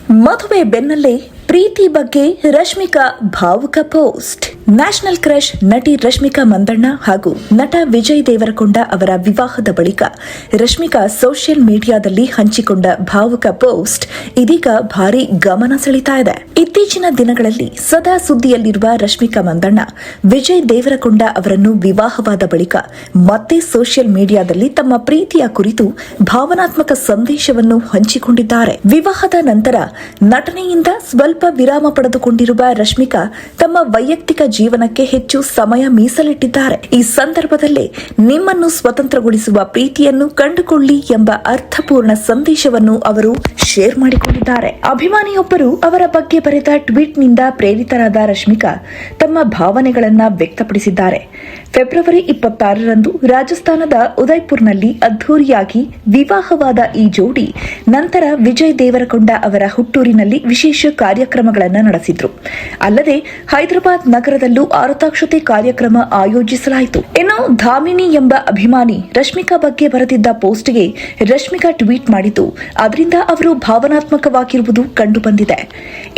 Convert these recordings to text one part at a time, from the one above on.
ಮದುವೆ ಬೆನ್ನಲ್ಲೇ ಪ್ರೀತಿ ಬಗ್ಗೆ ರಶ್ಮಿಕಾ ಭಾವುಕ ಪೋಸ್ಟ್. ನ್ಯಾಷನಲ್ ಕ್ರಶ್ ನಟಿ ರಶ್ಮಿಕಾ ಮಂದಣ್ಣ ಹಾಗೂ ನಟ ವಿಜಯ್ ದೇವರಕೊಂಡ ಅವರ ವಿವಾಹದ ಬಳಿಕ ರಶ್ಮಿಕಾ ಸೋಷಿಯಲ್ ಮೀಡಿಯಾದಲ್ಲಿ ಹಂಚಿಕೊಂಡ ಭಾವುಕ ಪೋಸ್ಟ್ ಇದೀಗ ಭಾರಿ ಗಮನ ಸೆಳೀತಾ ಇದೆ. ಇತ್ತೀಚಿನ ದಿನಗಳಲ್ಲಿ ಸದಾ ಸುದ್ದಿಯಲ್ಲಿರುವ ರಶ್ಮಿಕಾ ಮಂದಣ್ಣ ವಿಜಯ್ ದೇವರಕೊಂಡ ಅವರನ್ನು ವಿವಾಹವಾದ ಬಳಿಕ ಮತ್ತೆ ಸೋಷಿಯಲ್ ಮೀಡಿಯಾದಲ್ಲಿ ತಮ್ಮ ಪ್ರೀತಿಯ ಕುರಿತು ಭಾವನಾತ್ಮಕ ಸಂದೇಶವನ್ನು ಹಂಚಿಕೊಂಡಿದ್ದಾರೆ. ವಿವಾಹದ ನಂತರ ನಟನೆಯಿಂದ ಸ್ವಲ್ಪ ವಿರಾಮ ಪಡೆದುಕೊಂಡಿರುವ ರಶ್ಮಿಕಾ ತಮ್ಮ ವೈಯಕ್ತಿಕ ಜೀವನಕ್ಕೆ ಹೆಚ್ಚು ಸಮಯ ಮೀಸಲಿಟ್ಟಿದ್ದಾರೆ. ಈ ಸಂದರ್ಭದಲ್ಲೇ ನಿಮ್ಮನ್ನು ಸ್ವತಂತ್ರಗೊಳಿಸುವ ಪ್ರೀತಿಯನ್ನು ಕಂಡುಕೊಳ್ಳಿ ಎಂಬ ಅರ್ಥಪೂರ್ಣ ಸಂದೇಶವನ್ನು ಅವರು ಶೇರ್ ಮಾಡಿಕೊಂಡಿದ್ದಾರೆ. ಅಭಿಮಾನಿಯೊಬ್ಬರು ಅವರ ಬಗ್ಗೆ ಬರೆದ ಟ್ವೀಟ್ನಿಂದ ಪ್ರೇರಿತರಾದ ರಶ್ಮಿಕಾ ತಮ್ಮ ಭಾವನೆಗಳನ್ನು ವ್ಯಕ್ತಪಡಿಸಿದ್ದಾರೆ. ಫೆಬ್ರವರಿ 26ರಂದು ರಾಜಸ್ಥಾನದ ಉದಯ್ಪುರ್ನಲ್ಲಿ ಅದ್ದೂರಿಯಾಗಿ ವಿವಾಹವಾದ ಈ ಜೋಡಿ ನಂತರ ವಿಜಯ್ ದೇವರಕೊಂಡ ಅವರ ಹುಟ್ಟೂರಿನಲ್ಲಿ ವಿಶೇಷ ಕಾರ್ಯಕ್ರಮಗಳನ್ನು ನಡೆಸಿದ್ರು. ಅಲ್ಲದೆ ಹೈದರಾಬಾದ್ ನಗರದಲ್ಲೂ ಆರತಾಕ್ಷತೆ ಕಾರ್ಯಕ್ರಮ ಆಯೋಜಿಸಲಾಯಿತು. ಇನ್ನು ಧಾಮಿನಿ ಎಂಬ ಅಭಿಮಾನಿ ರಶ್ಮಿಕಾ ಬಗ್ಗೆ ಬರೆದಿದ್ದ ಪೋಸ್ಟ್ಗೆ ರಶ್ಮಿಕಾ ಟ್ವೀಟ್ ಮಾಡಿದ್ದು ಅದರಿಂದ ಅವರು ಭಾವನಾತ್ಮಕವಾಗಿರುವುದು ಕಂಡುಬಂದಿದೆ.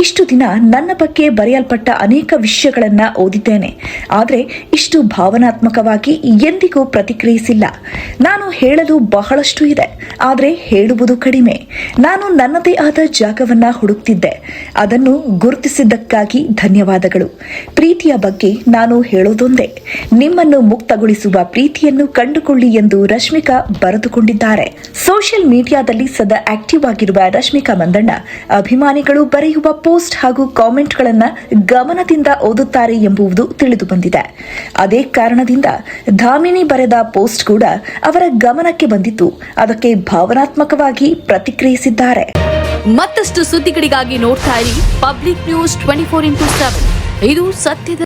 ಇಷ್ಟು ದಿನ ನನ್ನ ಬಗ್ಗೆ ಬರೆಯಲ್ಪಟ್ಟ ಅನೇಕ ವಿಷಯಗಳನ್ನ ಓದಿದ್ದೇನೆ, ಆದರೆ ಇಷ್ಟು ಭಾವನಾತ್ಮಕವಾಗಿ ಎಂದಿಗೂ ಪ್ರತಿಕ್ರಿಯಿಸಿಲ್ಲ. ನಾನು ಹೇಳಲು ಬಹಳಷ್ಟು ಇದೆ, ಆದರೆ ಹೇಳುವುದು ಕಡಿಮೆ. ನಾನು ನನ್ನದೇ ಆದ ಜಾಗವನ್ನ ಹುಡುಕ್ತಿದ್ದೆ, ಅದನ್ನು ಗುರುತಿಸಿದ್ದಕ್ಕಾಗಿ ಧನ್ಯವಾದಗಳು. ಪ್ರೀತಿಯ ಬಗ್ಗೆ ನಾನು ಹೇಳೋದೊಂದೇ, ನಿಮ್ಮನ್ನು ಮುಕ್ತಗೊಳಿಸುವ ಪ್ರೀತಿಯನ್ನು ಕಂಡುಕೊಳ್ಳಿ ಎಂದು ರಶ್ಮಿಕಾ ಬರೆದುಕೊಂಡಿದ್ದಾರೆ. ಸೋಷಿಯಲ್ ಮೀಡಿಯಾದಲ್ಲಿ ಸದಾ ಆಕ್ಟಿವ್ ಆಗಿರುವ ರಶ್ಮಿಕಾ ಮಂದಣ್ಣ ಅಭಿಮಾನಿಗಳು ಬರೆಯುವ ಪೋಸ್ಟ್ ಹಾಗೂ ಕಾಮೆಂಟ್ಗಳನ್ನು ಗಮನದಿಂದ ಓದುತ್ತಾರೆ ಎಂಬುದು ತಿಳಿದು ಬಂದಿದೆ. ಅದೇ ಕಾರಣದಿಂದ ಧಾಮಿನಿ ಬರೆದ ಪೋಸ್ಟ್ ಕೂಡ ಅವರ ಗಮನಕ್ಕೆ ಬಂದಿದ್ದು ಅದಕ್ಕೆ ಭಾವನಾತ್ಮಕವಾಗಿ ಪ್ರತಿಕ್ರಿಯಿಸಿದ್ದಾರೆ. ಮತ್ತಷ್ಟು ಸುದ್ದಿಗಳಿಗಾಗಿ ನೋಡ್ತಾ ಇರಿ ಪಬ್ಲಿಕ್ ನ್ಯೂಸ್ 24x7. ಇದು ಸತ್ಯದ